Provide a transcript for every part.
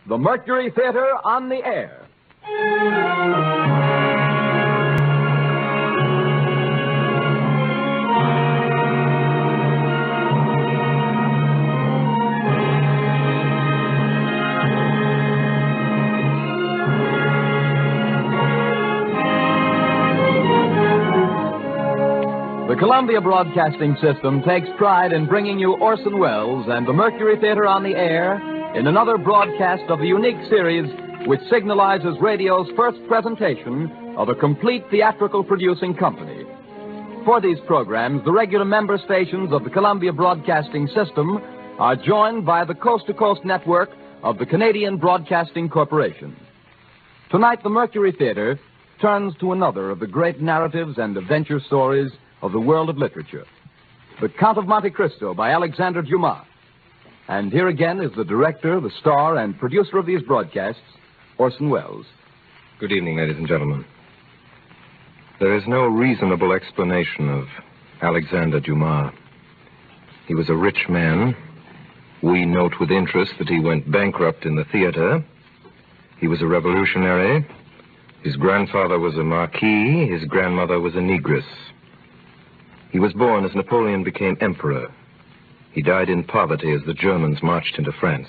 the Mercury Theater on the air. The Columbia Broadcasting System takes pride in bringing you Orson Welles and the Mercury Theater on the air in another broadcast of the unique series which signalizes radio's first presentation of a complete theatrical producing company. For these programs, the regular member stations of the Columbia Broadcasting System are joined by the coast-to-coast network of the Canadian Broadcasting Corporation. Tonight, the Mercury Theater turns to another of the great narratives and adventure stories of the world of literature, The Count of Monte Cristo by Alexander Dumas. And here again is the director, the star, and producer of these broadcasts, Orson Welles. Good evening, ladies and gentlemen. There is no reasonable explanation of Alexander Dumas. He was a rich man. We note with interest that he went bankrupt in the theater. He was a revolutionary. His grandfather was a marquis. His grandmother was a negress. He was born as Napoleon became emperor. He died in poverty as the Germans marched into France.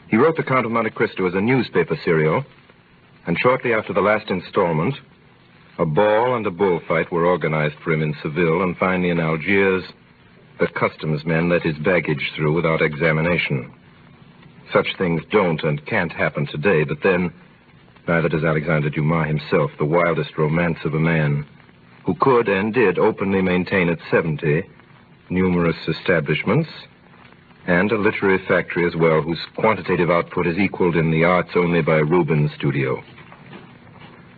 He wrote The Count of Monte Cristo as a newspaper serial, and shortly after the last installment, a ball and a bullfight were organized for him in Seville, and finally in Algiers, the customs men let his baggage through without examination. Such things don't and can't happen today, but then, neither does Alexander Dumas himself, the wildest romance of a man who could and did openly maintain at 70 numerous establishments and a literary factory as well, whose quantitative output is equaled in the arts only by Rubens' studio.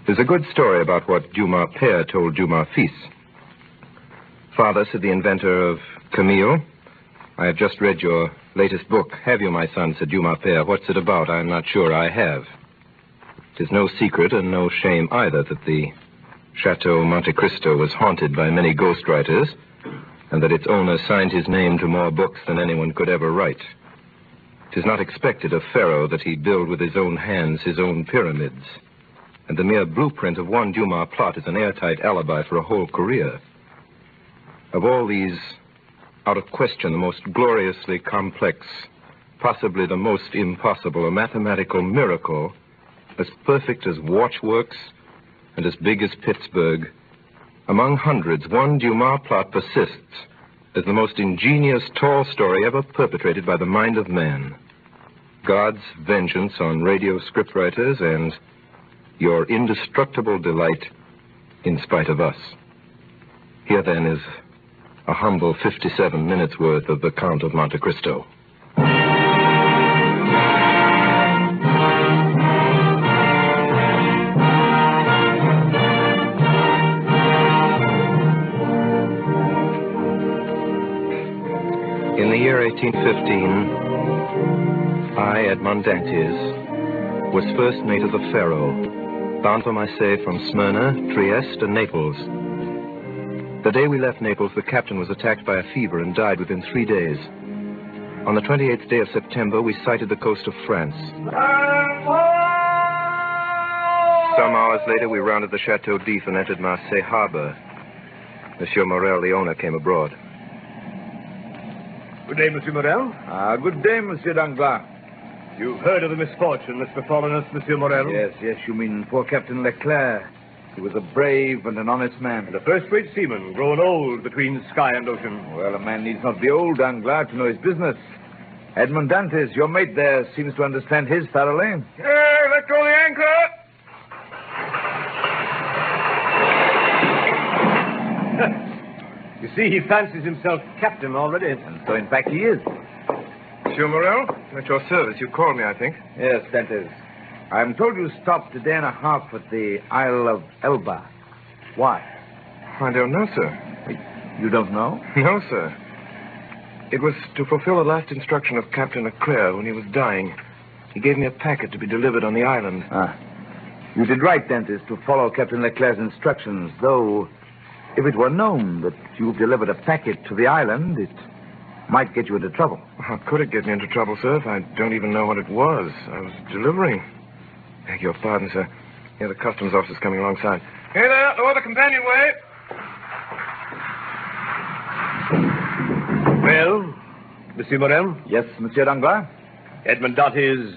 There's a good story about what Dumas père told Dumas fils. Father, said the inventor of Camille, I have just read your latest book. Have you, my son, said Dumas père. What's it about? I'm not sure I have. It is no secret and no shame either that the Chateau Monte Cristo was haunted by many ghostwriters, and that its owner signed his name to more books than anyone could ever write. It is not expected of Pharaoh that he build with his own hands his own pyramids, and the mere blueprint of one Dumas plot is an airtight alibi for a whole career. Of all these, out of question, the most gloriously complex, possibly the most impossible, a mathematical miracle, as perfect as watchworks and as big as Pittsburgh. Among hundreds, one Dumas plot persists as the most ingenious tall story ever perpetrated by the mind of man. God's vengeance on radio scriptwriters and your indestructible delight in spite of us. Here, then, is a humble 57 minutes worth of The Count of Monte Cristo. In the year 1815, I, Edmond Dantes, was first mate of the Pharaoh, bound for Marseille from Smyrna, Trieste, and Naples. The day we left Naples, the captain was attacked by a fever and died within 3 days. On the 28th day of September, we sighted the coast of France. Some hours later, we rounded the Chateau d'If and entered Marseille harbor. Monsieur Morel, the owner, came abroad. Good day, Monsieur Morel. Good day, Monsieur Danglars. You've heard of the misfortune that's befallen us, Monsieur Morel? Yes, you mean poor Captain Leclerc. He was a brave and an honest man. And a first-rate seaman, grown old between sky and ocean. Well, a man needs not be old, Danglars, to know his business. Edmond Dantes, your mate there, seems to understand his thoroughly. Hey, let go the anchor! You see, he fancies himself captain already. And so, in fact, he is. Monsieur Morel, at your service. You called me, I think. Yes, Dantes. I'm told you stopped a day and a half at the Isle of Elba. Why? I don't know, sir. You don't know? No, sir. It was to fulfill the last instruction of Captain Leclerc when he was dying. He gave me a packet to be delivered on the island. You did right, Dantes, to follow Captain Leclerc's instructions, though if it were known that you've delivered a packet to the island, it Might get you into trouble. How could it get me into trouble, sir, if I don't even know what it was? I was delivering. Beg your pardon, sir. Here, the customs officer's coming alongside. Hey there, lower the companionway. Well, Monsieur Morel? Yes, Monsieur Danglars? Edmond Dantes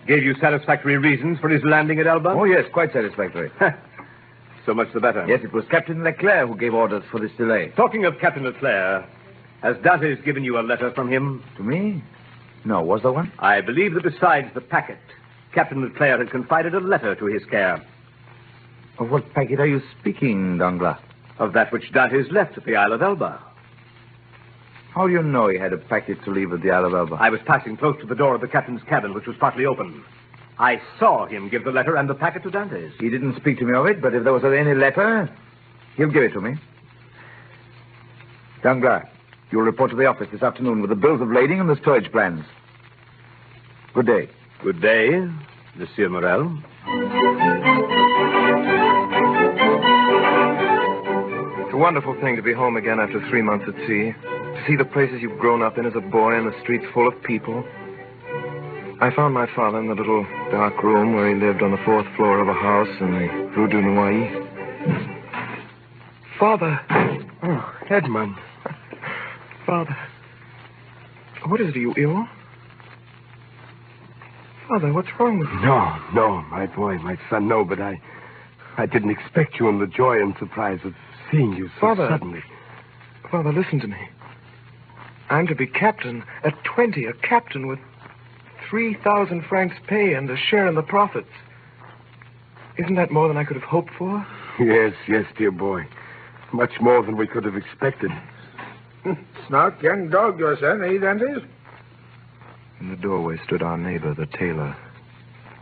gave you satisfactory reasons for his landing at Elba? Oh, yes, quite satisfactory. So much the better. Yes, it was Captain Leclerc who gave orders for this delay. Talking of Captain Leclerc, has Dantes given you a letter from him? To me? No, was there one? I believe that besides the packet, Captain Leclerc had confided a letter to his care. Of what packet are you speaking, Danglars? Of that which Dantes left at the Isle of Elba. How do you know he had a packet to leave at the Isle of Elba? I was passing close to the door of the captain's cabin, which was partly open. I saw him give the letter and the packet to Dantes. He didn't speak to me of it, but if there was any letter, he'll give it to me. Danglars, you'll report to the office this afternoon with the bills of lading and the storage plans. Good day. Good day, Monsieur Morel. It's a wonderful thing to be home again after 3 months at sea. To see the places you've grown up in as a boy and the streets full of people. I found my father in the little dark room where he lived on the 4th floor of a house in the Rue du Noyer. Father! Oh, Edmond. Father. What is it? Are you ill? Father, what's wrong with you? No, my boy, my son, no, but I didn't expect you in the joy and surprise of seeing you so suddenly. Father, listen to me. I'm to be captain at 20, a captain with 3,000 francs pay and a share in the profits. Isn't that more than I could have hoped for? Yes, dear boy. Much more than we could have expected. Smart young dog, your son, eh, Dantes? In the doorway stood our neighbor, the tailor,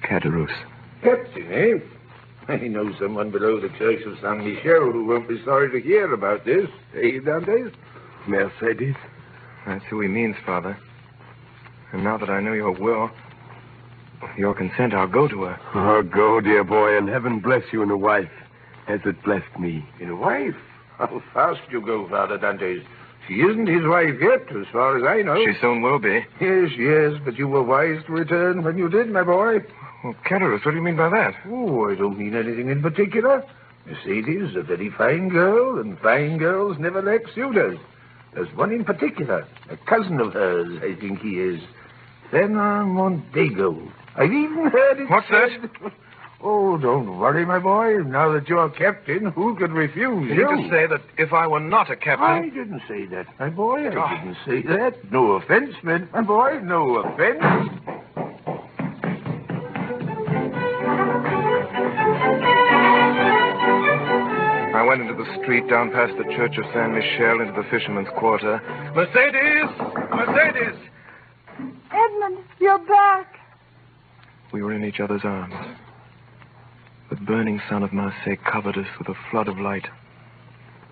Coulouris. Captain, eh? I know someone below the church of Saint Michel who won't be sorry to hear about this, eh, Dantes? Mercedes? That's who he means, Father. And now that I know your will, with your consent, I'll go to her. Oh, go, dear boy, and heaven bless you in a wife, as it blessed me. In a wife? How fast you go, Father Dantes. She isn't his wife yet, as far as I know. She soon will be. Yes, but you were wise to return when you did, my boy. Well, Coulouris, what do you mean by that? Oh, I don't mean anything in particular. Mercedes is a very fine girl, and fine girls never lack suitors. There's one in particular, a cousin of hers, I think he is. Fernand Mondego. I've even heard it What's said... that? Oh, don't worry, my boy. Now that you're captain, who could refuse You you? mean to say that if I were not a captain... I didn't say that, my boy. I didn't say that. No offense meant, my boy. No offense. I went into the street, down past the church of Saint Michel, into the fisherman's quarter. Mercedes! Mercedes! Edmond, you're back. We were in each other's arms. The burning sun of Marseille covered us with a flood of light.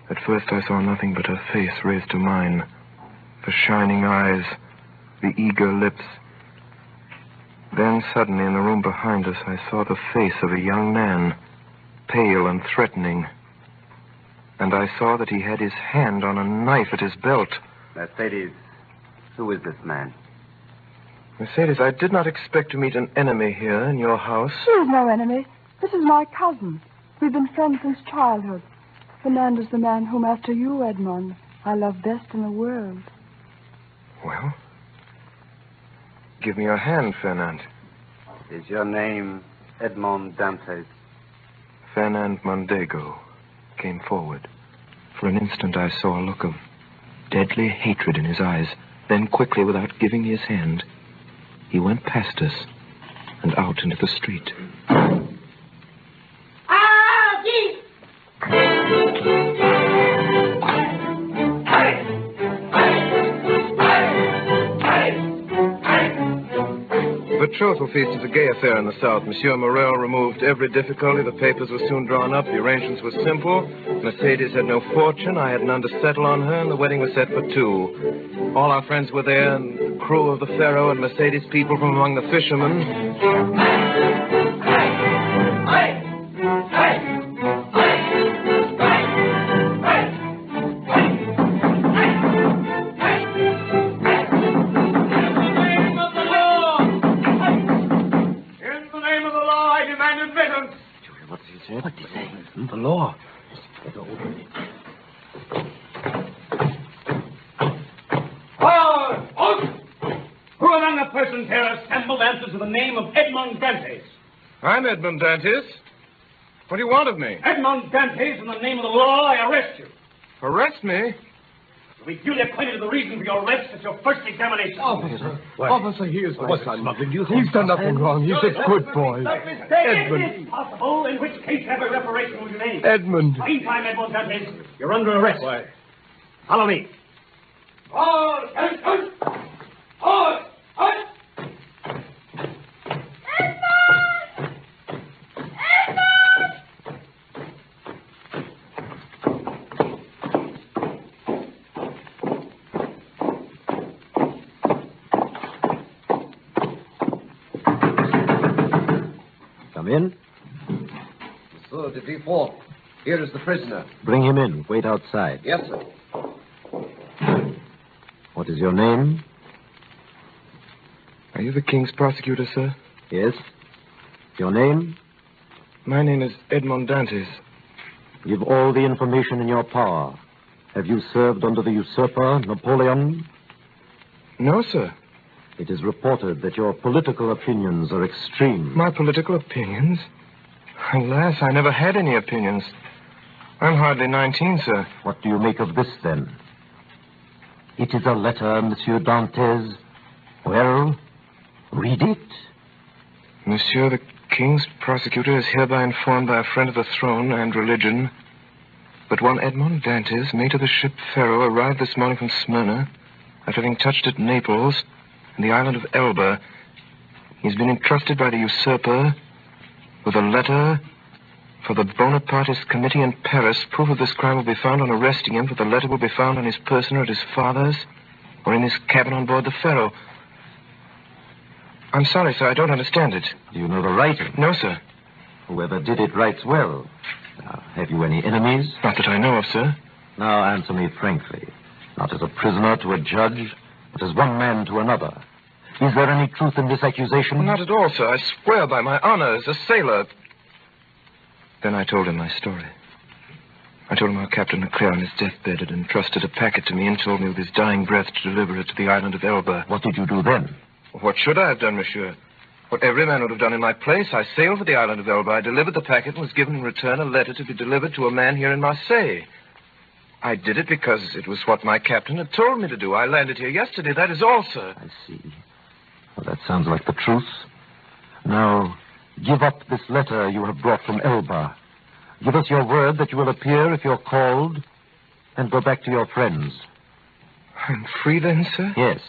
At first I saw nothing but her face raised to mine. The shining eyes, the eager lips. Then suddenly in the room behind us I saw the face of a young man, pale and threatening. And I saw that he had his hand on a knife at his belt. Mercedes, who is this man? Mercedes, I did not expect to meet an enemy here in your house. He is no enemy. This is my cousin. We've been friends since childhood. Fernand is the man whom, after you, Edmond, I love best in the world. Well, give me your hand, Fernand. Is your name Edmond Dantes? Fernand Mondego came forward. For an instant, I saw a look of deadly hatred in his eyes. Then, quickly, without giving me his hand, he went past us and out into the street. The betrothal feast is a gay affair in the South. Monsieur Morel removed every difficulty. The papers were soon drawn up. The arrangements were simple. Mercedes had no fortune. I had none to settle on her, and the wedding was set for 2. All our friends were there, and the crew of the Pharaoh and Mercedes people from among the fishermen. it. What did they say? The law. Who among the persons here assembled answers to the name of Edmond Dantes? I'm Edmond Dantes. What do you want of me? Edmond Dantes, in the name of the law, I arrest you. Arrest me? You'll be duly acquainted with the reason for your arrest at your first examination. Officer, he is my son. Smuggling, do you He's done nothing wrong. He's a good boy. It is possible, in which case every reparation will be made. Edmond. Meantime, Edmond Dantes, you're under arrest. Why? Follow me. Come in. Monsieur de Villefort, here is the prisoner. Bring him in. Wait outside. Yes, sir. What is your name? Are you the king's prosecutor, sir? Yes. Your name? My name is Edmond Dantes. Give all the information in your power. Have you served under the usurper, Napoleon? No, sir. It is reported that your political opinions are extreme. My political opinions? Alas, I never had any opinions. I'm hardly 19, sir. What do you make of this, then? It is a letter, Monsieur Dantes. Well, read it. Monsieur, the king's prosecutor is hereby informed by a friend of the throne and religion that one Edmond Dantes, mate of the ship Pharaoh, arrived this morning from Smyrna after having touched at Naples and the island of Elba. He's been entrusted by the usurper with a letter for the Bonapartist committee in Paris. Proof of this crime will be found on arresting him, for the letter will be found on his person or at his father's or in his cabin on board the Pharaoh. I'm sorry, sir, I don't understand it. Do you know the writing? No, sir. Whoever did it writes well. Now, have you any enemies? Not that I know of, sir. Now, answer me frankly. Not as a prisoner to a judge, but as one man to another. Is there any truth in this accusation? Not at all, sir. I swear by my honor as a sailor. Then I told him my story. I told him how Captain Leclerc on his deathbed had entrusted a packet to me and told me with his dying breath to deliver it to the island of Elba. What did you do then? What should I have done, monsieur? What every man would have done in my place. I sailed for the island of Elba. I delivered the packet and was given in return a letter to be delivered to a man here in Marseille. I did it because it was what my captain had told me to do. I landed here yesterday. That is all, sir. I see. Well, that sounds like the truth. Now, give up this letter you have brought from Elba. Give us your word that you will appear if you're called, and go back to your friends. I'm free then, sir? Yes.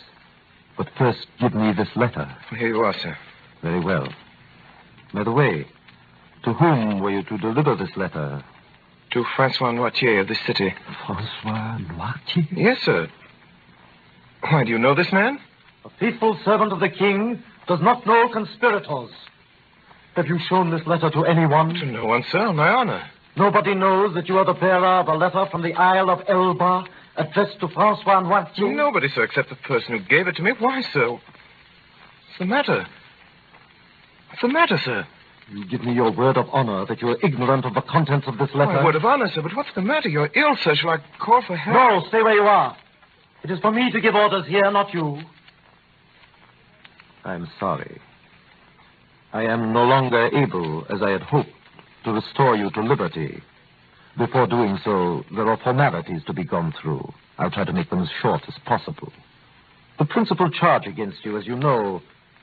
But first, give me this letter. Here you are, sir. Very well. By the way, to whom were you to deliver this letter? To Francois Noirtier of this city. Francois Noirtier? Yes, sir. Why, do you know this man? A faithful servant of the king does not know conspirators. Have you shown this letter to anyone? To no one, sir, on my honor. Nobody knows that you are the bearer of a letter from the Isle of Elba addressed to Francois Noirtier? Nobody, sir, except the person who gave it to me. Why, sir? What's the matter? What's the matter, sir? You give me your word of honor that you are ignorant of the contents of this letter? My word of honor, sir, but what's the matter? You're ill, sir. Shall I call for help? No, stay where you are. It is for me to give orders here, not you. I'm sorry. I am no longer able, as I had hoped, to restore you to liberty. Before doing so, there are formalities to be gone through. I'll try to make them as short as possible. The principal charge against you, as you know,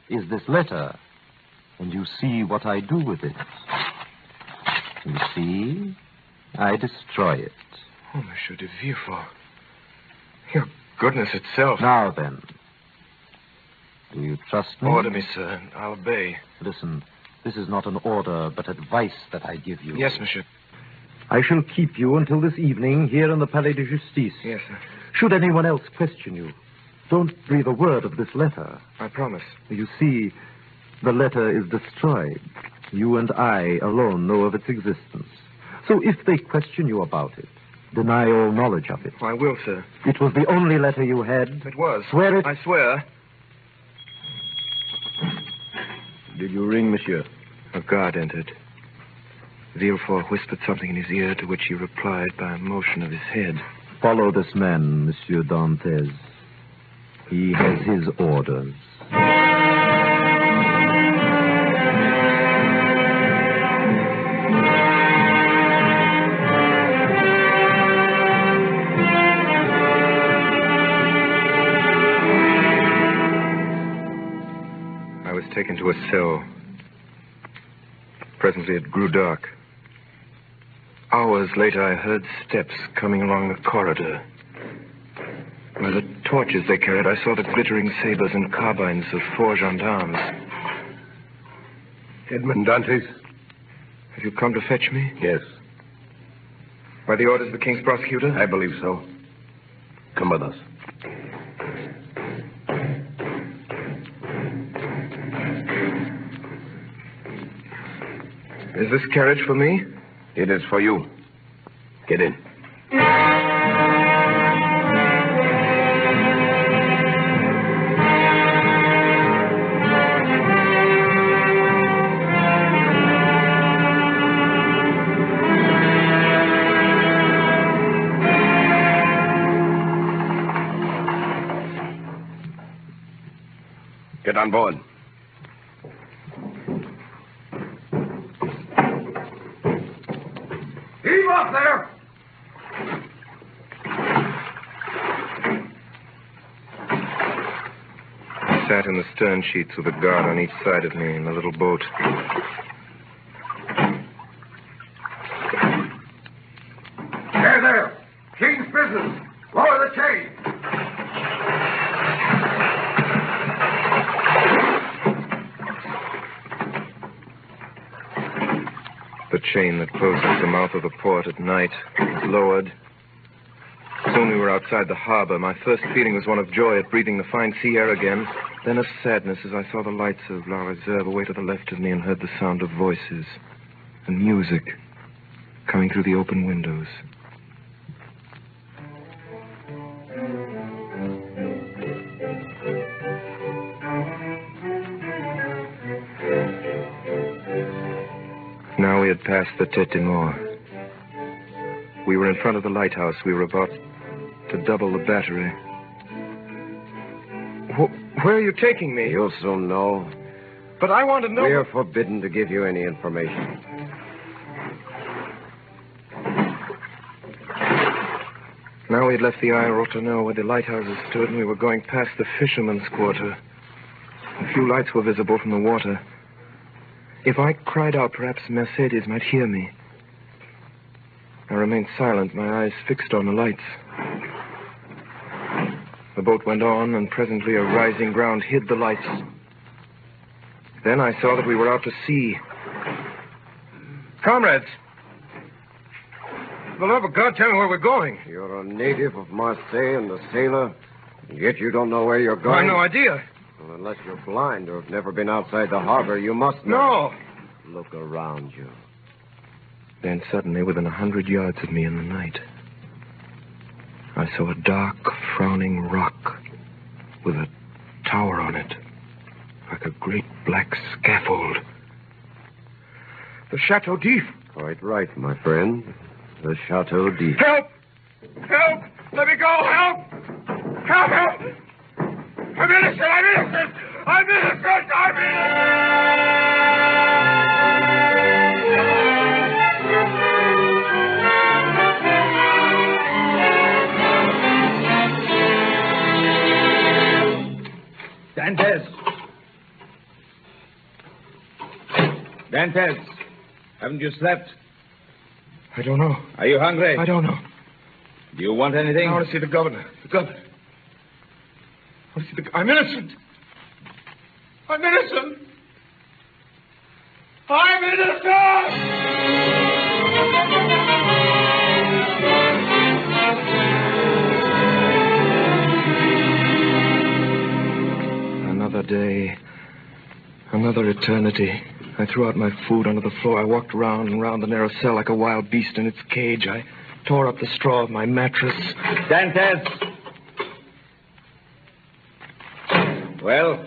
is this letter. And you see what I do with it. You see, I destroy it. Oh, Monsieur de Villefort. Your goodness itself. Now then, do you trust me? Order me, sir, and I'll obey. Listen, this is not an order, but advice that I give you. Yes, monsieur. I shall keep you until this evening here in the Palais de Justice. Yes, sir. Should anyone else question you, don't breathe a word of this letter. I promise. You see, the letter is destroyed. You and I alone know of its existence. So if they question you about it, deny all knowledge of it. I will, sir. It was the only letter you had. It was. Swear it. I swear. Did you ring, monsieur? A guard entered. Villefort whispered something in his ear, to which he replied by a motion of his head. Follow this man, Monsieur Dantès. He has his orders. I was taken to a cell. Presently it grew dark. Hours later, I heard steps coming along the corridor. By the torches they carried, I saw the glittering sabers and carbines of 4 gendarmes. Edmond Dantes? Have you come to fetch me? Yes. By the orders of the king's prosecutor? I believe so. Come with us. Is this carriage for me? It is for you. Get in. Get on board. Heave up there! I sat in the stern sheets with a guard on each side of me in the little boat. There! King's business! Lower the chain! The chain that closes the mouth of the port at night was lowered. Soon we were outside the harbor. My first feeling was one of joy at breathing the fine sea air again, then of sadness as I saw the lights of La Reserve away to the left of me and heard the sound of voices and music coming through the open windows. Now we had passed the Tête de Mort. We were in front of the lighthouse. We were about to double the battery. Where are you taking me? You'll soon know. But I want to know... We are forbidden to give you any information. Now we had left the Aérodrome where the lighthouses stood, and we were going past the fisherman's quarter. A few lights were visible from the water. If I cried out, perhaps Mercedes might hear me. I remained silent, my eyes fixed on the lights. The boat went on, and presently a rising ground hid the lights. Then I saw that we were out to sea. Comrades! For the love of God, tell me where we're going. You're a native of Marseille and a sailor, and yet you don't know where you're going? I have no idea. Well, unless you're blind or have never been outside the harbor, you must know. No. Look around you. Then suddenly, within 100 yards of me in the night, I saw a dark, frowning rock with a tower on it, like a great black scaffold. The Chateau d'If. Quite right, my friend. The Chateau d'If. Help! Help! Let me go! Help! Help! I'm innocent! I'm innocent! I'm innocent! I'm innocent! Dantes! Dantes! Haven't you slept? I don't know. Are you hungry? I don't know. Do you want anything? I want to see the governor. The governor. I want to see the... I'm innocent. I'm innocent. I'm innocent! Another day. Another eternity. I threw out my food onto the floor. I walked round and round the narrow cell like a wild beast in its cage. I tore up the straw of my mattress. Dantes! Well,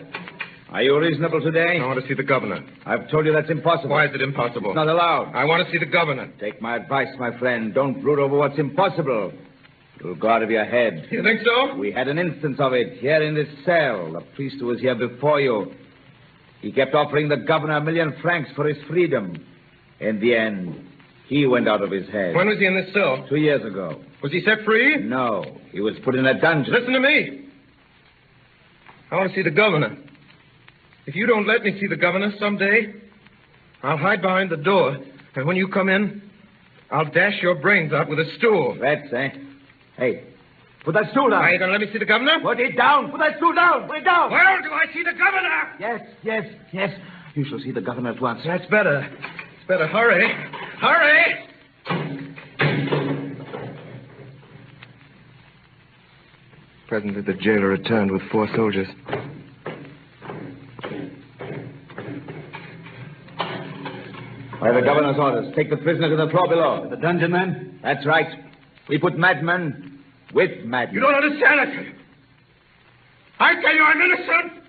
Are you reasonable today? I want to see the governor. I've told you that's impossible. Why is it impossible? It's not allowed. I want to see the governor. Take my advice, my friend. Don't brood over what's impossible. It'll go out of your head. You think so? We had an instance of it here in this cell. The priest who was here before you. He kept offering the governor 1 million francs for his freedom. In the end, he went out of his head. When was he in this cell? 2 years ago. Was he set free? No. He was put in a dungeon. Listen to me. I want to see the governor. If you don't let me see the governor someday, I'll hide behind the door. And when you come in, I'll dash your brains out with a stool. That's, Hey, put that stool down. Are you going to let me see the governor? Put it down. Put that stool down. Put it down. Well, do I see the governor? Yes. You shall see the governor at once. That's better. It's better. Hurry. Hurry! Presently, the jailer returned with 4 soldiers. By the governor's orders, take the prisoner to the floor below. The dungeon, man? That's right. We put madmen with madmen. You don't understand it. I tell you I'm innocent.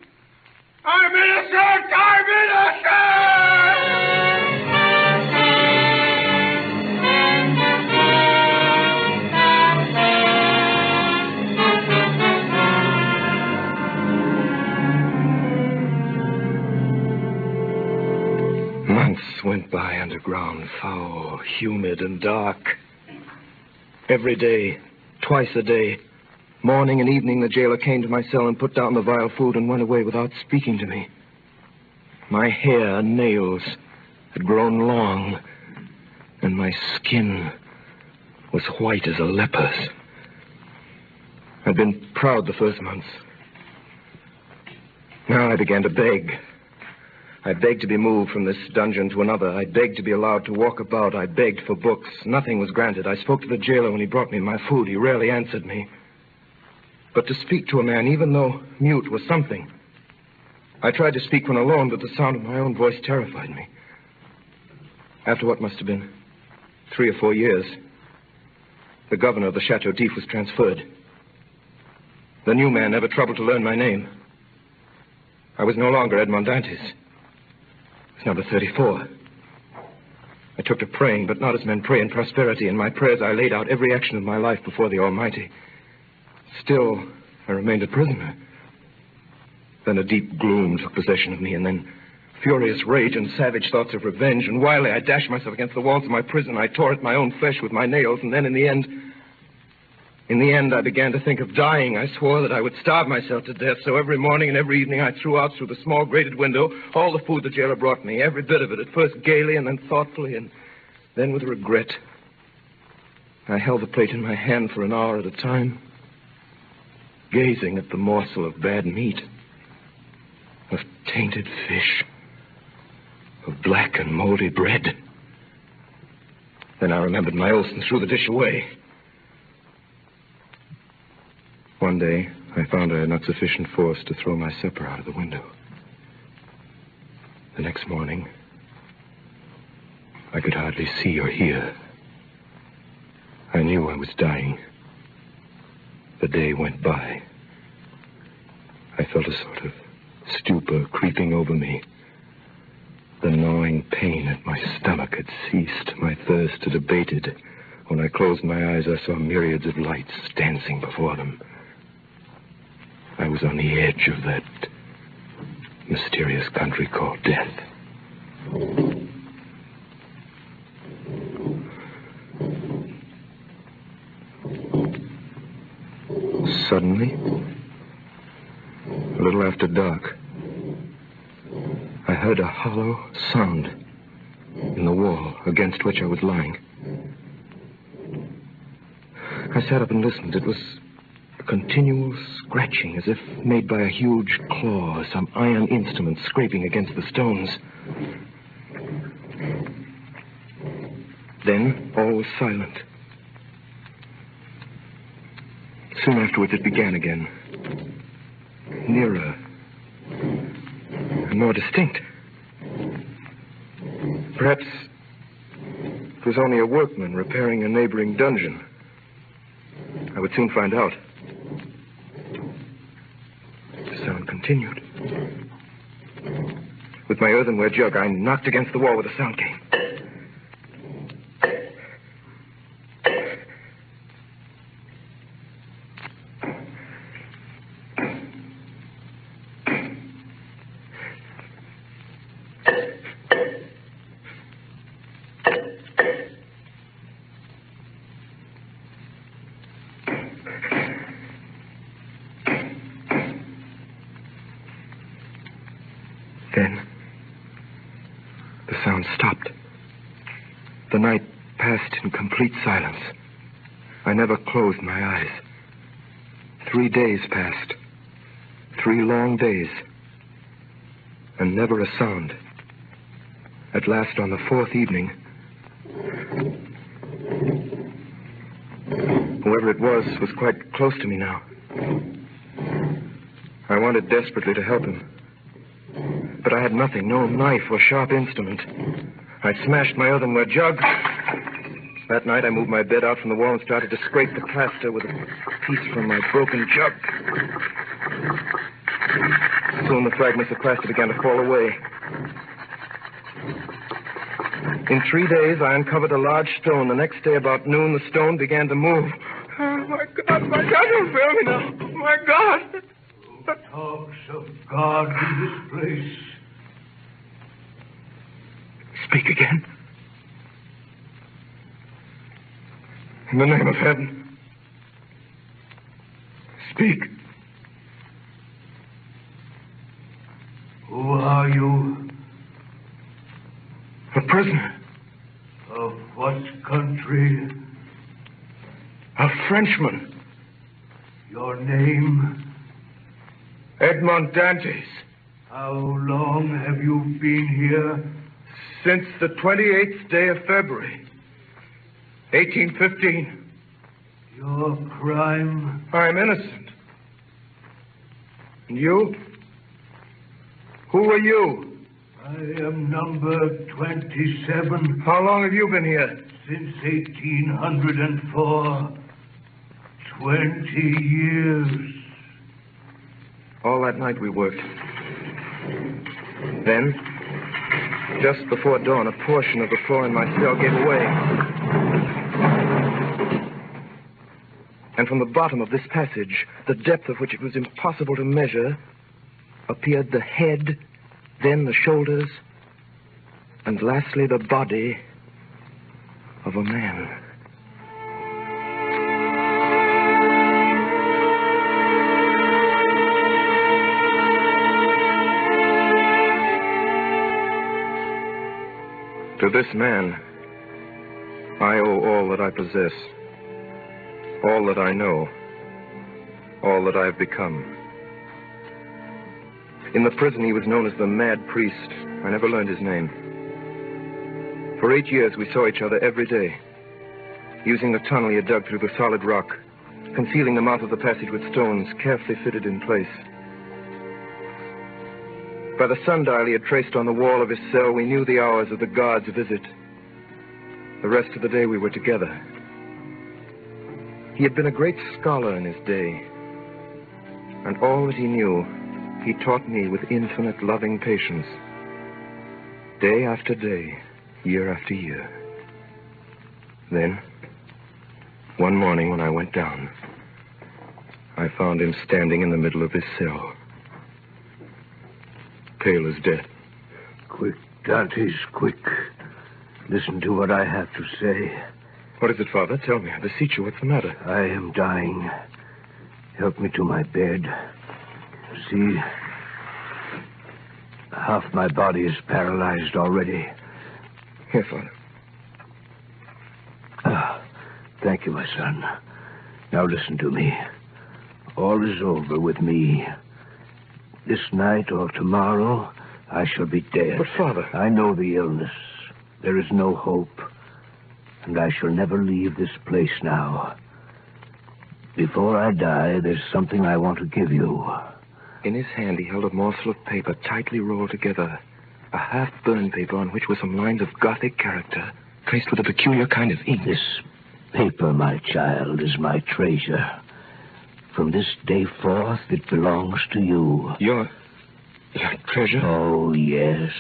I'm innocent. I'm innocent. Months went by underground, foul, humid, and dark. Every day, twice a day, morning and evening, the jailer came to my cell and put down the vile food and went away without speaking to me. My hair and nails had grown long, and my skin was white as a leper's. I'd been proud the first months. Now I began to beg. I begged to be moved from this dungeon to another. I begged to be allowed to walk about. I begged for books. Nothing was granted. I spoke to the jailer when he brought me my food. He rarely answered me. But to speak to a man, even though mute, was something. I tried to speak when alone, but the sound of my own voice terrified me. After what must have been 3 or 4 years, the governor of the Chateau d'If was transferred. The new man never troubled to learn my name. I was no longer Edmond Dantes. It's number 34. I took to praying, but not as men pray in prosperity. In my prayers, I laid out every action of my life before the Almighty. Still, I remained a prisoner. Then a deep gloom took possession of me, and then furious rage and savage thoughts of revenge. And wildly, I dashed myself against the walls of my prison. I tore at my own flesh with my nails, and then in the end, I began to think of dying. I swore that I would starve myself to death, so every morning and every evening I threw out through the small grated window all the food the jailer brought me, every bit of it, at first gaily and then thoughtfully and then with regret. I held the plate in my hand for an hour at a time, gazing at the morsel of bad meat, of tainted fish, of black and moldy bread. Then I remembered my oath and threw the dish away. One day, I found I had not sufficient force to throw my supper out of the window. The next morning, I could hardly see or hear. I knew I was dying. The day went by. I felt a sort of stupor creeping over me. The gnawing pain at my stomach had ceased. My thirst had abated. When I closed my eyes, I saw myriads of lights dancing before them. I was on the edge of that mysterious country called death. Suddenly, a little after dark, I heard a hollow sound in the wall against which I was lying. I sat up and listened. It was a continual scratching, as if made by a huge claw, some iron instrument scraping against the stones. Then all was silent. Soon afterwards, it began again. Nearer and more distinct. Perhaps it was only a workman repairing a neighboring dungeon. I would soon find out. The sound continued. With my earthenware jug, I knocked against the wall where the sound came. Then, the sound stopped. The night passed in complete silence. I never closed my eyes. 3 days passed. 3 long days. And never a sound. At last, on the 4th evening, whoever it was quite close to me now. I wanted desperately to help him. But I had nothing, no knife or sharp instrument. I smashed my earthenware jug. That night, I moved my bed out from the wall and started to scrape the plaster with a piece from my broken jug. Soon the fragments of plaster began to fall away. In 3 days, I uncovered a large stone. The next day, about noon, the stone began to move. Oh, my God, don't fail me now. My God. Talks of God in this place. Speak again. In the name of heaven. Speak. Who are you? A prisoner. Of what country? A Frenchman. Your name? Edmond Dantes. How long have you been here? Since the 28th day of February, 1815. Your crime? I'm innocent. And you? Who are you? I am number 27. How long have you been here? Since 1804. 20 years. All that night we worked. Then, just before dawn, a portion of the floor in my cell gave away. And from the bottom of this passage, the depth of which it was impossible to measure, appeared the head, then the shoulders, and lastly the body of a man. To this man, I owe all that I possess, all that I know, all that I have become. In the prison, he was known as the Mad Priest. I never learned his name. For 8 years, we saw each other every day, using the tunnel he had dug through the solid rock, concealing the mouth of the passage with stones carefully fitted in place. By the sundial he had traced on the wall of his cell, we knew the hours of the guard's visit. The rest of the day we were together. He had been a great scholar in his day, and all that he knew, he taught me with infinite loving patience. Day after day, year after year. Then, one morning when I went down, I found him standing in the middle of his cell. Pale as death. Quick, Dantes, quick. Listen to what I have to say. What is it, Father? Tell me. I beseech you. What's the matter? I am dying. Help me to my bed. See, half my body is paralyzed already. Here, Father. Thank you, my son. Now listen to me. All is over with me. This night or tomorrow, I shall be dead. But, Father... I know the illness. There is no hope. And I shall never leave this place now. Before I die, there's something I want to give you. In his hand, he held a morsel of paper tightly rolled together. A half-burned paper on which were some lines of Gothic character, traced with a peculiar kind of ink. This paper, my child, is my treasure. From this day forth, it belongs to you. You're That treasure? Oh, yes.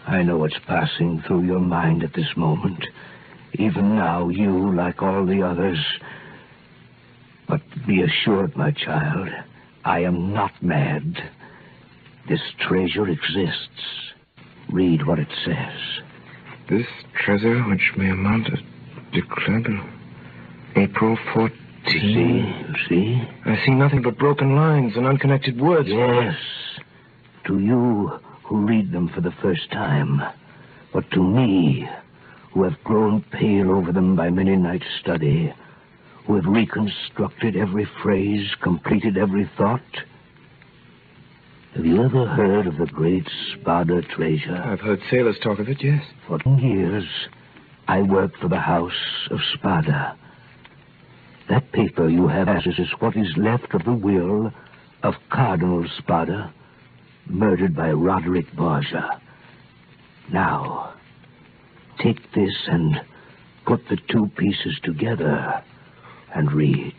I know what's passing through your mind at this moment. Even now, you, like all the others. But be assured, my child, I am not mad. This treasure exists. Read what it says. This treasure, which may amount to declared April 14. You see? I see nothing but broken lines and unconnected words. Yes. To you who read them for the first time. But to me, who have grown pale over them by many nights' study, who have reconstructed every phrase, completed every thought. Have you ever heard of the great Spada treasure? I've heard sailors talk of it, yes. For years, I worked for the House of Spada. That paper you have is what is left of the will of Cardinal Spada, murdered by Roderick Borgia. Now, take this and put the two pieces together and read.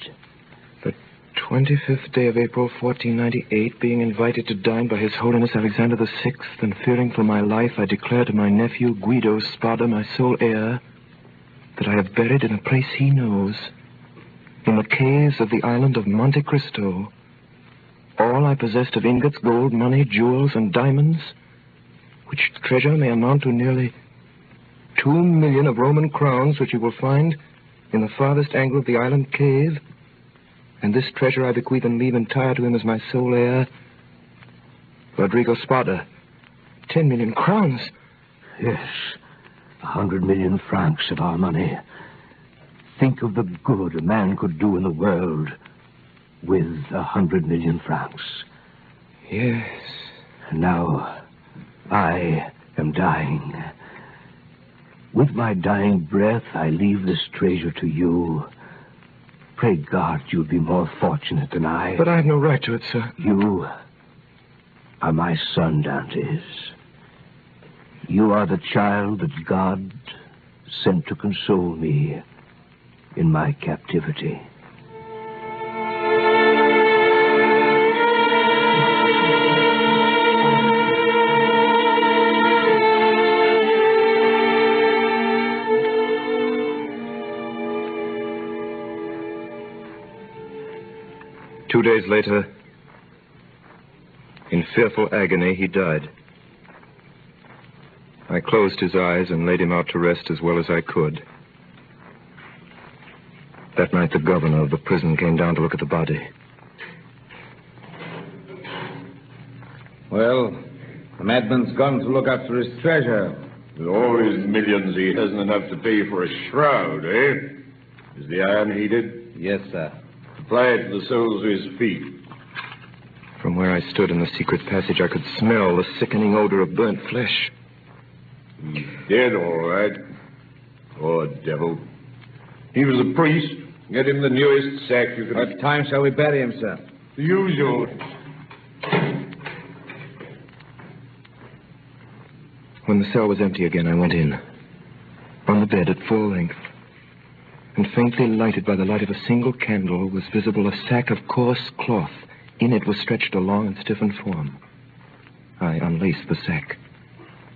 The 25th day of April, 1498, being invited to dine by His Holiness Alexander VI, and fearing for my life, I declare to my nephew Guido Spada, my sole heir, that I have buried in a place he knows, in the caves of the island of Monte Cristo, all I possessed of ingots, gold, money, jewels, and diamonds, which treasure may amount to nearly 2 million of Roman crowns, which you will find in the farthest angle of the island cave. And this treasure I bequeath and leave entire to him as my sole heir, Rodrigo Spada. 10 million crowns. Yes, 100 million francs of our money. Think of the good a man could do in the world with 100 million francs. Yes. And now, I am dying. With my dying breath, I leave this treasure to you. Pray God you'd be more fortunate than I. But I have no right to it, sir. You are my son, Dantes. You are the child that God sent to console me in my captivity. Two days later, in fearful agony, he died. I closed his eyes and laid him out to rest as well as I could. That night, the governor of the prison came down to look at the body. Well, the madman's gone to look after his treasure. With all his millions, he hasn't enough to pay for a shroud, eh? Is the iron heated? Yes, sir. Apply it to the soles of his feet. From where I stood in the secret passage, I could smell the sickening odor of burnt flesh. He's dead, all right. Poor devil. He was a priest. Get him the newest sack you can... What time shall we bury him, sir? The usual. When the cell was empty again, I went in. On the bed at full length, and faintly lighted by the light of a single candle, was visible a sack of coarse cloth. In it was stretched a long and stiffened form. I unlaced the sack,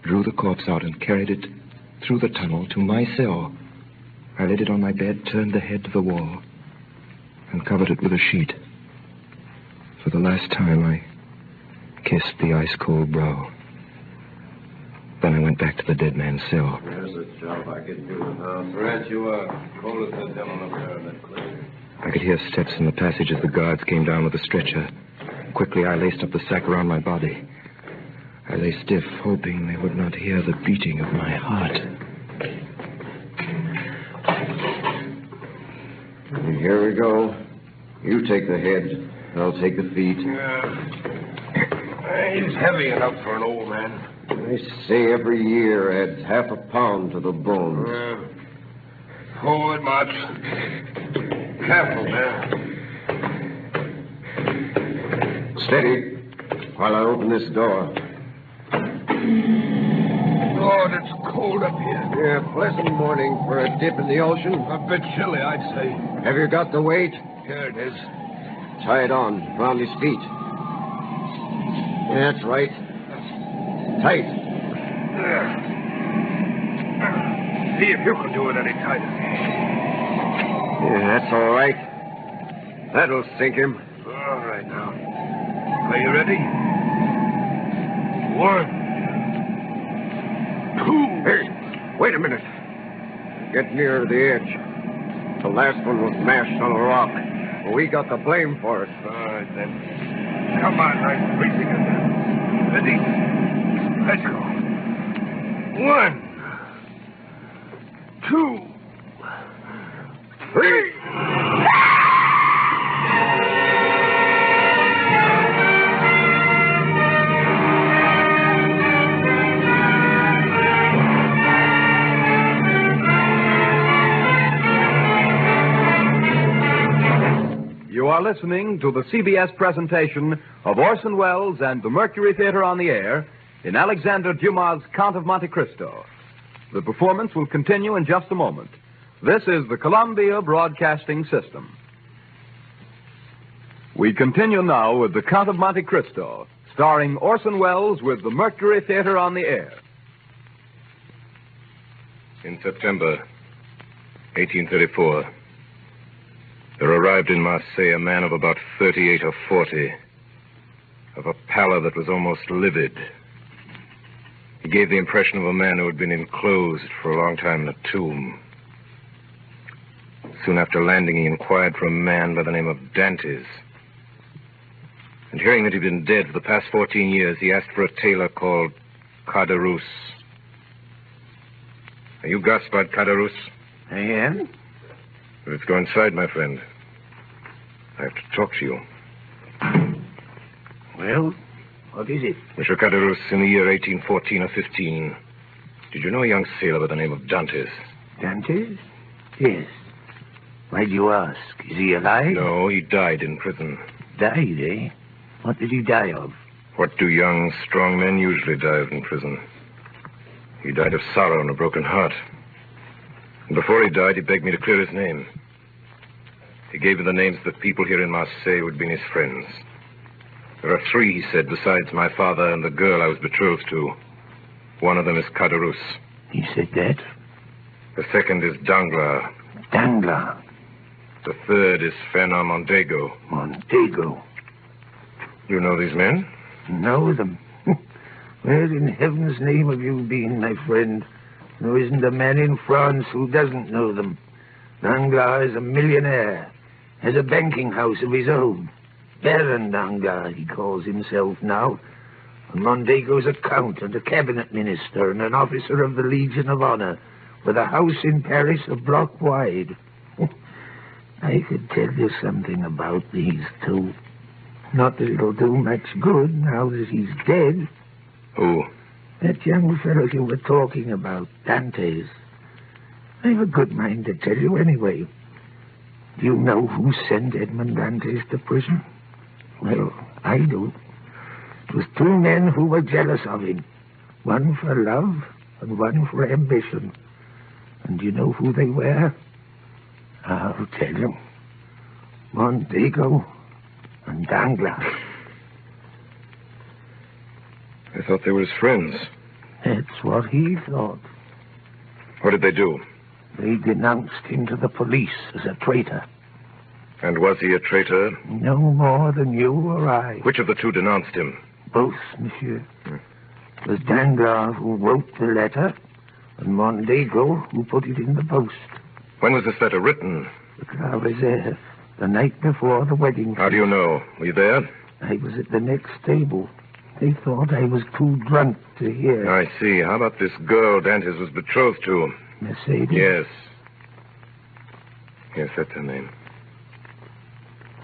drew the corpse out, and carried it through the tunnel to my cell. I laid it on my bed, turned the head to the wall, and covered it with a sheet. For the last time, I kissed the ice-cold brow. Then I went back to the dead man's cell. There's a job I can do now. Perhaps you are cold as the devil up there in that place. I could hear steps in the passage as the guards came down with the stretcher. Quickly, I laced up the sack around my body. I lay stiff, hoping they would not hear the beating of my heart. Here we go. You take the head. I'll take the feet. He's heavy enough for an old man. They say every year adds half a pound to the bones. Forward, march. Careful, man. Steady, while I open this door. Lord, it's cold up here. Yeah, pleasant morning for a dip in the ocean. A bit chilly, I'd say. Have you got the weight? Here it is. Tie it on around his feet. Yeah, that's right. Tight. See if you can do it any tighter. Yeah, that's all right. That'll sink him. All right, now. Are you ready? 1, 2. Hey, wait a minute. Get nearer the edge. The last one was mashed on a rock. We got the blame for it. All right, then. Come on, I'm freezing again. Ready? Let's go. 1, 2, 3. You are listening to the CBS presentation of Orson Welles and the Mercury Theater on the Air in Alexander Dumas' Count of Monte Cristo. The performance will continue in just a moment. This is the Columbia Broadcasting System. We continue now with the Count of Monte Cristo, starring Orson Welles with the Mercury Theater on the Air. In September 1834, there arrived in Marseille a man of about 38 or 40, of a pallor that was almost livid. He gave the impression of a man who had been enclosed for a long time in a tomb. Soon after landing, he inquired for a man by the name of Dantes. And hearing that he'd been dead for the past 14 years, he asked for a tailor called Coulouris. Are you Gaspard Coulouris? I am. Let's go inside, my friend. I have to talk to you. Well, what is it? Monsieur Coulouris, in the year 1814 or 15, did you know a young sailor by the name of Dantes? Dantes? Yes. Why do you ask? Is he alive? No, he died in prison. Died, eh? What did he die of? What do young, strong men usually die of in prison? He died of sorrow and a broken heart. And before he died, he begged me to clear his name. He gave me the names of the people here in Marseille who had been his friends. There are 3, he said, besides my father and the girl I was betrothed to. One of them is Coulouris. He said that? The second is Danglars. Danglars? The third is Fernand Mondego. Mondego? You know these men? Know them? Where in heaven's name have you been, my friend? There isn't a man in France who doesn't know them. Danglars is a millionaire, has a banking house of his own. Baron Danglars, he calls himself now. And Mondego's a count and a cabinet minister and an officer of the Legion of Honor, with a house in Paris a block wide. I could tell you something about these 2. Not that it'll do much good now that he's dead. Who? That young fellow you were talking about, Dantes. I've a good mind to tell you anyway. Do you know who sent Edmond Dantes to prison? Well, I do. It was 2 men who were jealous of him. One for love and one for ambition. And do you know who they were? I'll tell you. Mondego and Danglars. I thought they were his friends. That's what he thought. What did they do? They denounced him to the police as a traitor. And was he a traitor? No more than you or I. Which of the 2 denounced him? Both, monsieur. It was Danglars who wrote the letter, and Mondego who put it in the post. When was this letter written? The Coulouris, the night before the wedding. How do you know? Were you there? I was at the next table. They thought I was too drunk to hear. I see. How about this girl Dantes was betrothed to? Mercedes? Yes. Yes, that's her name.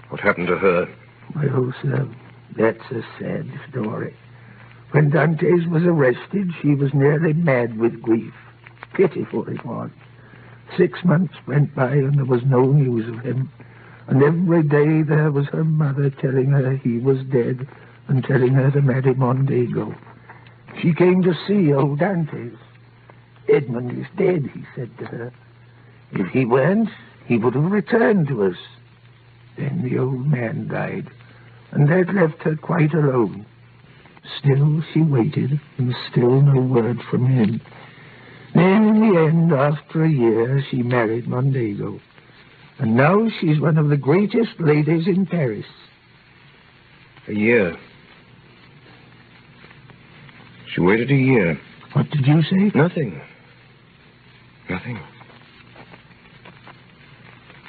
What happened to her? Well, sir, that's a sad story. When Dantes was arrested, she was nearly mad with grief. Pitiful it was. 6 months went by and there was no news of him. And every day there was her mother telling her he was dead and telling her to marry Mondego. She came to see old Dantes. Edmond is dead, he said to her. If he weren't, he would have returned to us. Then the old man died, and that left her quite alone. Still she waited, and still no word from him. Then, in the end, after a year, she married Mondego. And now she's one of the greatest ladies in Paris. A year. She waited a year. What did you say? Nothing. Nothing.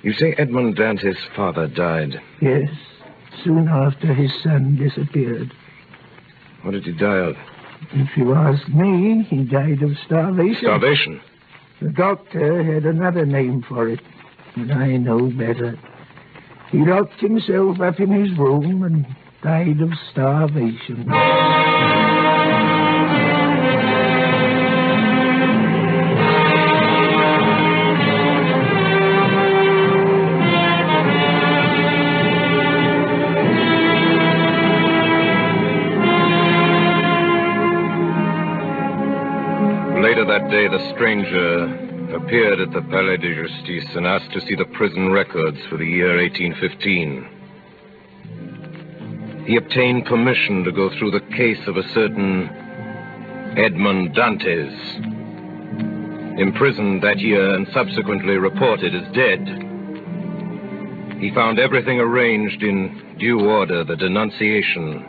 You say Edmond Dante's father died? Yes, soon after his son disappeared. What did he die of? If you ask me, he died of starvation. Starvation? The doctor had another name for it, but I know better. He locked himself up in his room and died of starvation. Later that day, the stranger appeared at the Palais de Justice and asked to see the prison records for the year 1815. He obtained permission to go through the case of a certain Edmond Dantes, imprisoned that year and subsequently reported as dead. He found everything arranged in due order: the denunciation,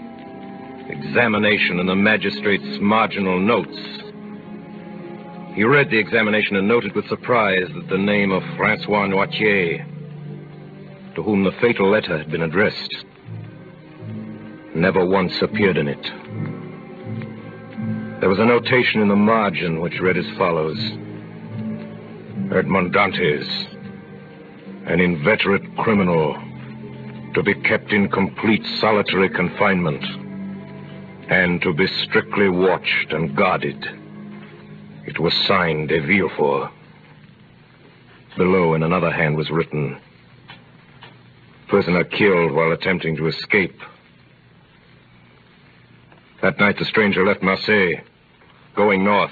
examination, and the magistrate's marginal notes. He read the examination and noted with surprise that the name of Francois Noirtier, to whom the fatal letter had been addressed, never once appeared in it. There was a notation in the margin which read as follows: Edmond Dantes, an inveterate criminal, to be kept in complete solitary confinement and to be strictly watched and guarded. It was signed de Villefort. Below, in another hand, was written, prisoner killed while attempting to escape. That night, the stranger left Marseille, going north.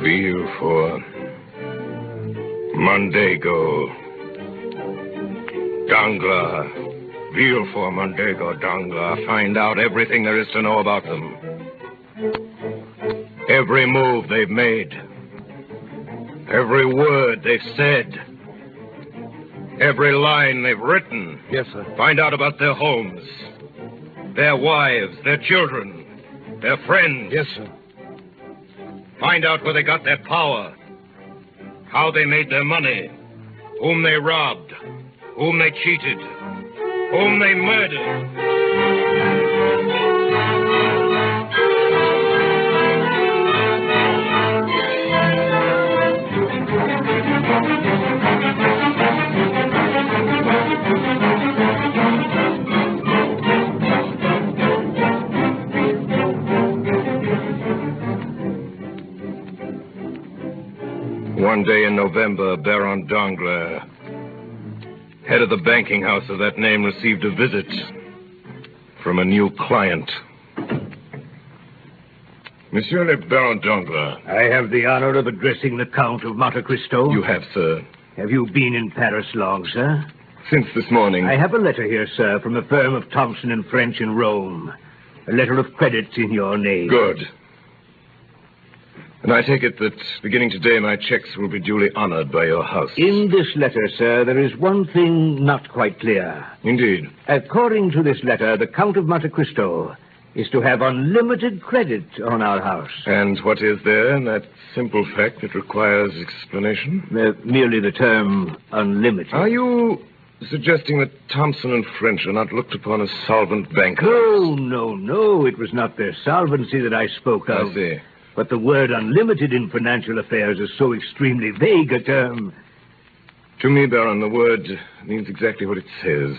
Villefort, Mondego, Danglars, Villefort, Mondego, Danglars. Find out everything there is to know about them. Every move they've made. Every word they've said. Every line they've written. Yes, sir. Find out about their homes, their wives, their children, their friends. Yes, sir. Find out where they got their power, how they made their money, whom they robbed, whom they cheated, whom they murdered. One day in November, Baron Danglars, head of the banking house of that name, received a visit from a new client. Monsieur le Baron Danglars. I have the honor of addressing the Count of Monte Cristo. You have, sir. Have you been in Paris long, sir? Since this morning. I have a letter here, sir, from the firm of Thompson and French in Rome. A letter of credit in your name. Good. And I take it that beginning today my checks will be duly honored by your house. In this letter, sir, there is one thing not quite clear. Indeed. According to this letter, the Count of Monte Cristo is to have unlimited credit on our house. And what is there in that simple fact that requires explanation? Merely the term unlimited. Are you suggesting that Thompson and French are not looked upon as solvent bankers? No. It was not their solvency that I spoke of. I see. But the word unlimited in financial affairs is so extremely vague a term. To me, Baron, the word means exactly what it says.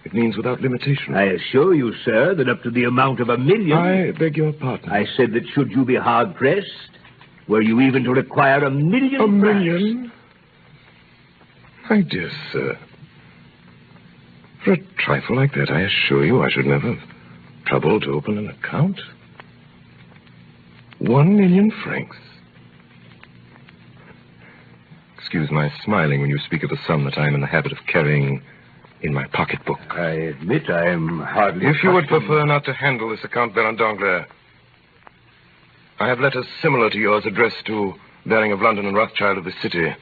It means without limitation. I assure you, sir, that up to the amount of $1 million... I beg your pardon. I said that should you be hard-pressed, were you even to require $1 million... $1 million? My dear sir, for a trifle like that, I assure you I should never... trouble to open an account? 1 million francs. Excuse my smiling when you speak of a sum that I am in the habit of carrying in my pocketbook. I admit I am hardly... If you would prefer not to handle this account, Baron Danglars, I have letters similar to yours addressed to Baring of London and Rothschild of the city.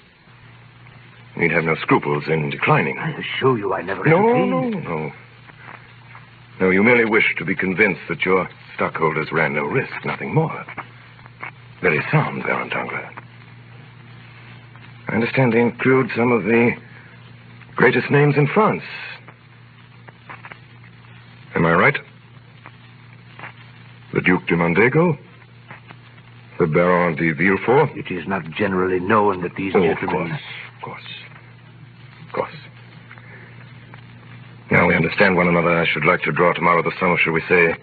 You'd have no scruples in declining. I assure you I never... No. No, you merely wish to be convinced that your stockholders ran no risk, nothing more. Very sound, Baron Danglars. I understand they include some of the greatest names in France. Am I right? The Duc de Mondego? The Baron de Villefort? It is not generally known that these gentlemen... Of course. Now we understand one another. I should like to draw tomorrow the sum of, shall we say,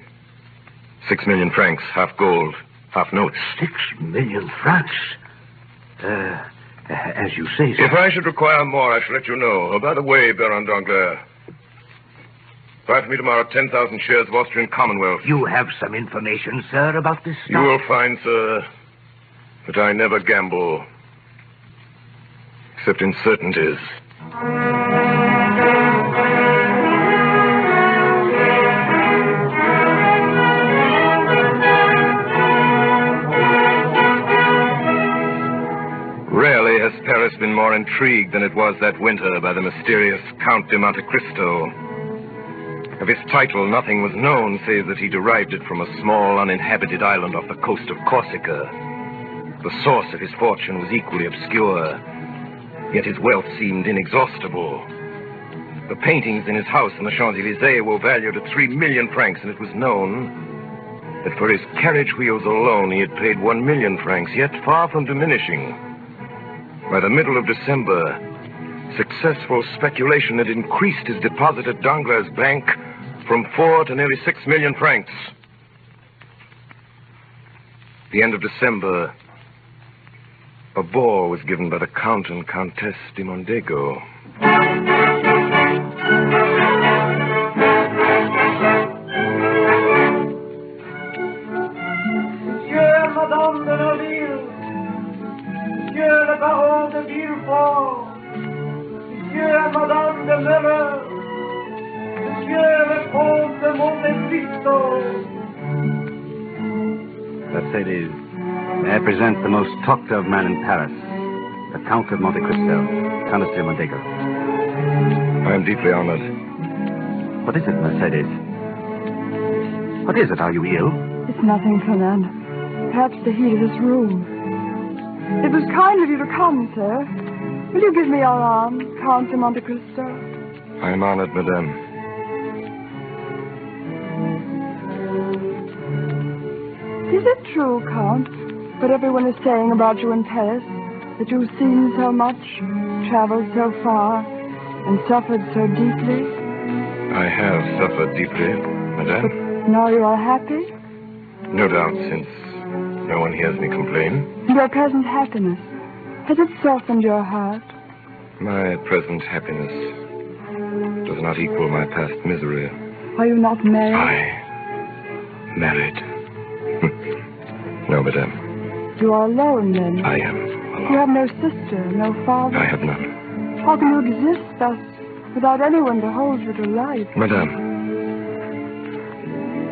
6 million francs, half gold, half notes. 6 million francs? As you say, sir. If I should require more, I shall let you know. Oh, by the way, Baron Danglars, buy for me tomorrow 10,000 shares of Austrian Commonwealth. You have some information, sir, about this stock? You will find, sir, that I never gamble, except in certainties. Rarely has Paris been more intrigued than it was that winter by the mysterious Count de Monte Cristo. Of his title, nothing was known, save that he derived it from a small, uninhabited island off the coast of Corsica. The source of his fortune was equally obscure, yet his wealth seemed inexhaustible. The paintings in his house in the Champs-Élysées were valued at 3 million francs, and it was known that for his carriage wheels alone he had paid 1 million francs, yet far from diminishing. By the middle of December, successful speculation had increased his deposit at Danglars' bank from 4 to nearly 6 million francs. At the end of December, a ball was given by the Count and Countess de Mondego. Monsieur, Madame de Nolille, Monsieur le Baron de Villefort, Monsieur et Madame de Muller, Monsieur le Comte de Monte Cristo. Mercedes, may I present the most talked of man in Paris, the Count of Monte Cristo, Countess de Mondego. I am deeply honored. What is it, Mercedes? What is it? Are you ill? It's nothing, Fernand. Perhaps the heat of this room. It was kind of you to come, sir. Will you give me your arm, Count de Monte Cristo? I am honored, madame. Is it true, Count, what everyone is saying about you in Paris? That you've seen so much, traveled so far, and suffered so deeply? I have suffered deeply, madame. But now you are happy? No doubt, since no one hears me complain. Your present happiness, has it softened your heart? My present happiness does not equal my past misery. Are you not married? I married. No, madame. You are alone, then? I am alone. You have no sister, no father? I have none. How can you exist thus, without anyone to hold you to life? Madame,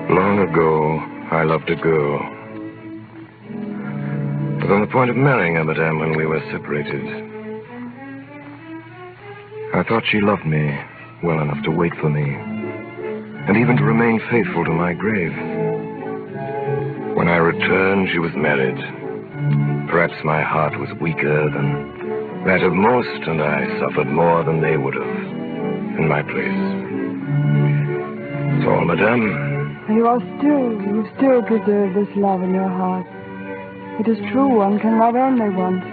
long ago, I loved a girl. I was on the point of marrying her, madame, when we were separated. I thought she loved me well enough to wait for me, and even to remain faithful to my grave. When I returned, she was married. Perhaps my heart was weaker than that of most, and I suffered more than they would have in my place. So, madame. And you still preserve this love in your heart. It is true, one can love only once.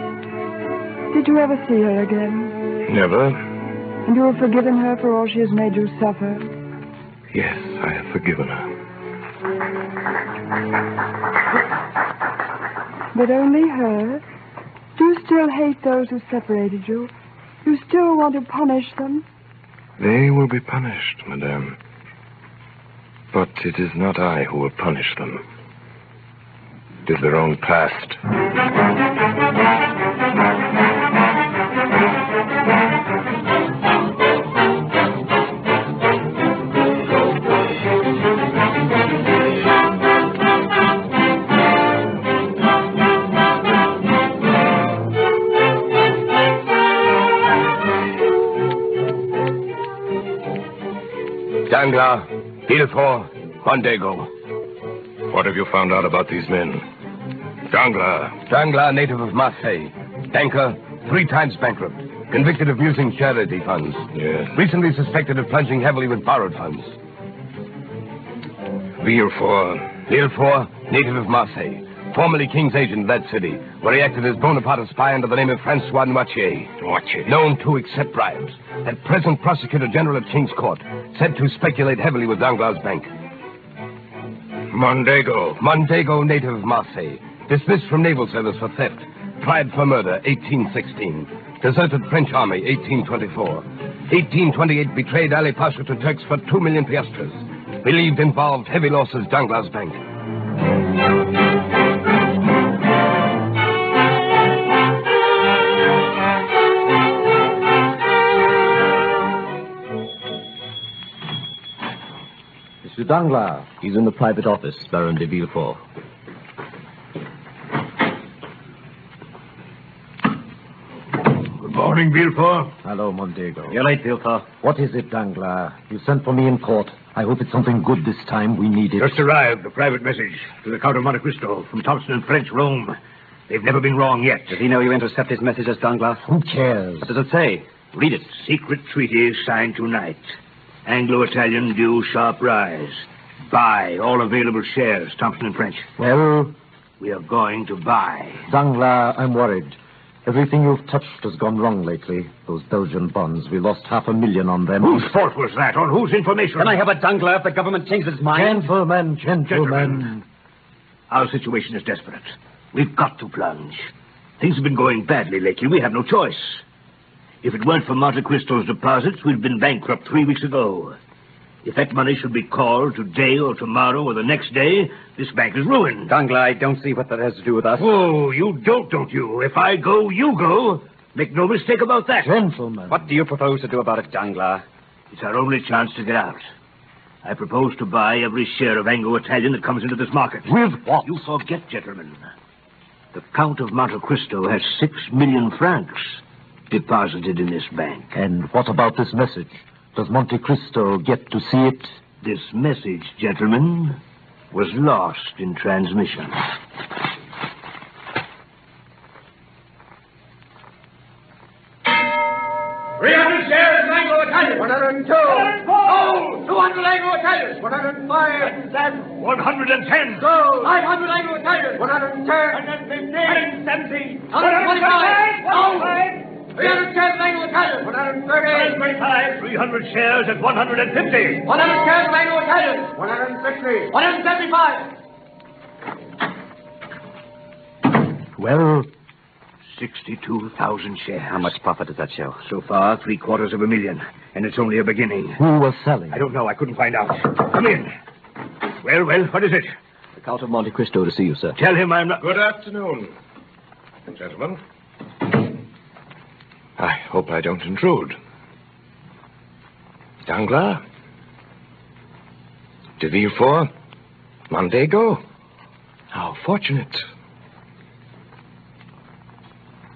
Did you ever see her again? Never. And you have forgiven her for all she has made you suffer? Yes, I have forgiven her. But only her? Do you still hate those who separated you? You still want to punish them? They will be punished, madame. But it is not I who will punish them. It is their own past. Danglars, Villefort, Mondego. What have you found out about these men? Danglars. Danglars, native of Marseille. Banker, 3 times bankrupt. Convicted of using charity funds. Yes. Recently suspected of plunging heavily with borrowed funds. Villefort, native of Marseille. Formerly King's agent in that city, where he acted as Bonaparte's spy under the name of Francois Noirtier. Known to accept bribes. At present Prosecutor General at King's Court. Said to speculate heavily with Danglars' bank. Mondego, native of Marseille. Dismissed from naval service for theft. Tried for murder, 1816. Deserted French army, 1824. 1828, betrayed Ali Pasha to Turks for 2 million piastres. Believed involved heavy losses Danglars' bank. Monsieur Danglars. He's in the private office, Baron de Villefort. Good morning, Villefort. Hello, Mondego. You're late, Villefort. What is it, Danglars? You sent for me in court. I hope it's something good this time. We need it. Just arrived, a private message to the Count of Monte Cristo from Thompson and French, Rome. They've never been wrong yet. Does he know you intercept his messages, Danglars? Who cares? What does it say? Read it. Secret treaty signed tonight. Anglo-Italian due sharp rise. Buy all available shares, Thompson and French. Well? We are going to buy. Danglars, I'm worried. Everything you've touched has gone wrong lately. Those Belgian bonds, we lost 500,000 on them. Whose fault was that? On whose information? Can I have a Danglars if the government changes its mind? Gentlemen. Our situation is desperate. We've got to plunge. Things have been going badly lately. We have no choice. If it weren't for Monte Cristo's deposits, we'd been bankrupt 3 weeks ago. If that money should be called today or tomorrow or the next day, this bank is ruined. Danglars, I don't see what that has to do with us. Oh, you don't you? If I go, you go. Make no mistake about that. Gentlemen. What do you propose to do about it, Danglars? It's our only chance to get out. I propose to buy every share of Anglo-Italian that comes into this market. With what? You forget, gentlemen. The Count of Monte Cristo has 6 million francs deposited in this bank. And what about this message? Does Monte Cristo get to see it? This message, gentlemen, was lost in transmission. 300 shares of Anglo-Italian. 102. 104. 200 Anglo-Italian. 105. 110. Gold. 500 Anglo-Italian. 110. 115. 117. 125. Gold. 300 shares of Anglo-Italian. 130. 125. 300 shares at 150. 100 shares of Anglo-Italian. 160. 175. Well, 62,000 shares. How much profit does that show? So far, 750,000. And it's only a beginning. who was selling? I don't know. I couldn't find out. Come in. Well, what is it? The Count of Monte Cristo to see you, sir. Tell him I'm not... Good afternoon, gentlemen. I hope I don't intrude. Danglars? De Villefort? Mondego? How fortunate.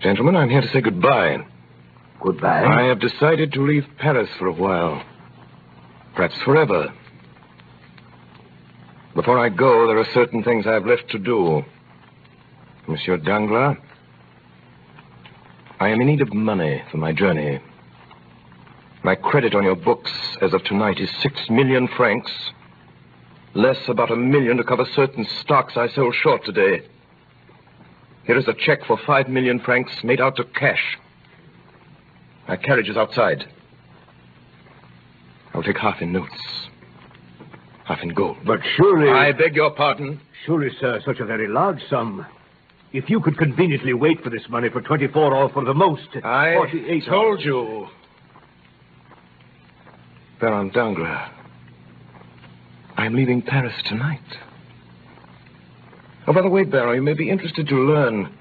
Gentlemen, I'm here to say goodbye. Goodbye? I have decided to leave Paris for a while. Perhaps forever. Before I go, there are certain things I have left to do. Monsieur Danglars, I am in need of money for my journey. My credit on your books as of tonight is 6 million francs, less about 1 million to cover certain stocks I sold short today. Here is a check for 5 million francs made out to cash. My carriage is outside. I'll take half in notes, half in gold. But surely... I beg your pardon? Surely, sir, such a very large sum. If you could conveniently wait for this money for 24 or for the most... I 48 told you. Baron Danglars, I'm leaving Paris tonight. Oh, by the way, Barrow, you may be interested to learn.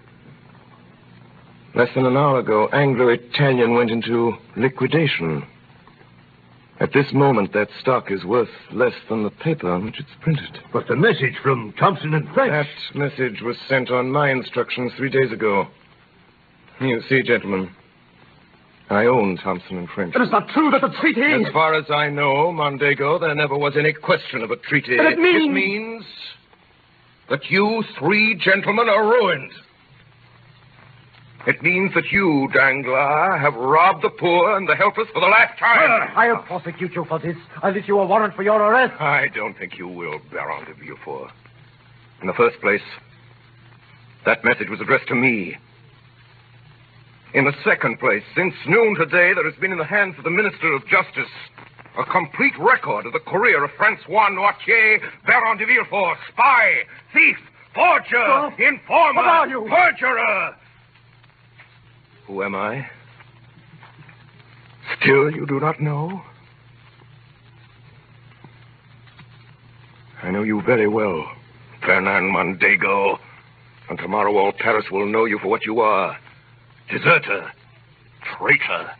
Less than an hour ago, Anglo-Italian went into liquidation. At this moment, that stock is worth less than the paper on which it's printed. But the message from Thompson and French... That message was sent on my instructions 3 days ago. You see, gentlemen, I own Thompson and French. It is not true that the treaty... As far as I know, Mondego, there never was any question of a treaty. But it means... It means that you 3 gentlemen are ruined. It means that you, Danglars, have robbed the poor and the helpless for the last time. I'll prosecute you for this. I'll issue a warrant for your arrest. I don't think you will, Baron de Villefort. In the first place, that message was addressed to me. In the second place, since noon today, there has been in the hands of the Minister of Justice a complete record of the career of Francois Noirtier, Baron de Villefort, spy, thief, forger, informer, What are you? perjurer. Who am I? Still you do not know? I know you very well, Fernand Mondego. And tomorrow all Paris will know you for what you are. Deserter, traitor,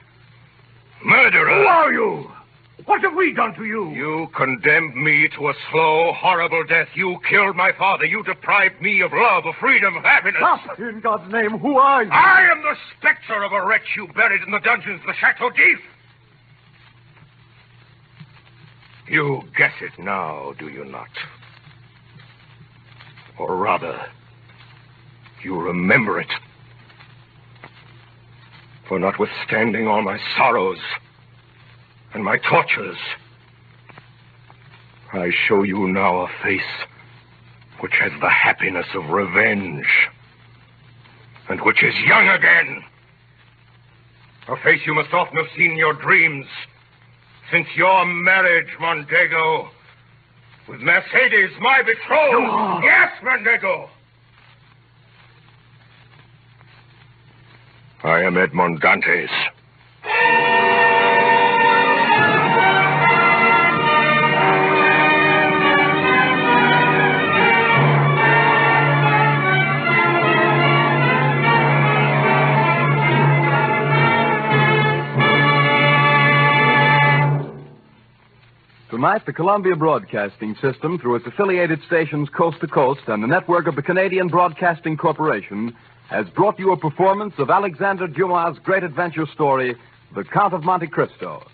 murderer. Who are you? What have we done to you? You condemned me to a slow, horrible death. You killed my father. You deprived me of love, of freedom, of happiness. Stop! In God's name, who are you? I am the specter of a wretch you buried in the dungeons of the Chateau d'If. You guess it now, do you not? Or rather, you remember it. For notwithstanding all my sorrows and my tortures, I show you now a face which has the happiness of revenge and which is young again. A face you must often have seen in your dreams since your marriage, Mondego, with Mercedes, my betrothed. No. Yes, Mondego. I am Edmond Dantes. Tonight, the Columbia Broadcasting System, through its affiliated stations coast to coast and the network of the Canadian Broadcasting Corporation, has brought you a performance of Alexander Dumas' great adventure story, The Count of Monte Cristo,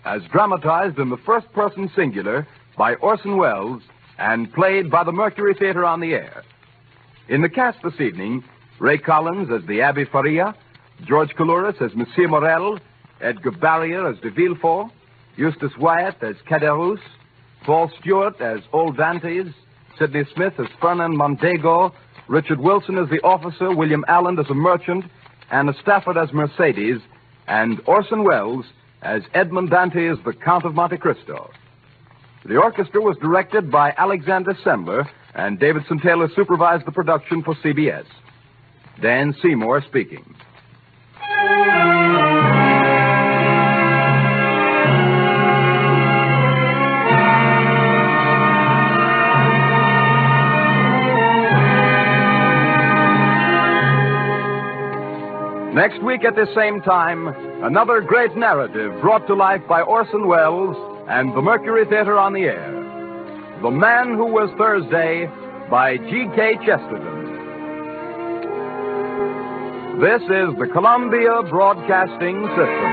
as dramatized in the first-person singular by Orson Welles and played by the Mercury Theater on the air. In the cast this evening, Ray Collins as the Abbé Faria, George Coulouris as Monsieur Morel, Edgar Barrier as de Villefort, Eustace Wyatt as Coulouris, Paul Stewart as Old Dantes, Sidney Smith as Fernand Mondego, Richard Wilson as the officer, William Allen as a merchant, Anna Stafford as Mercedes, and Orson Welles as Edmond Dantes, the Count of Monte Cristo. The orchestra was directed by Alexander Sembler, and Davidson Taylor supervised the production for CBS. Dan Seymour speaking. Next week at this same time, another great narrative brought to life by Orson Welles and the Mercury Theater on the air. The Man Who Was Thursday by G.K. Chesterton. This is the Columbia Broadcasting System.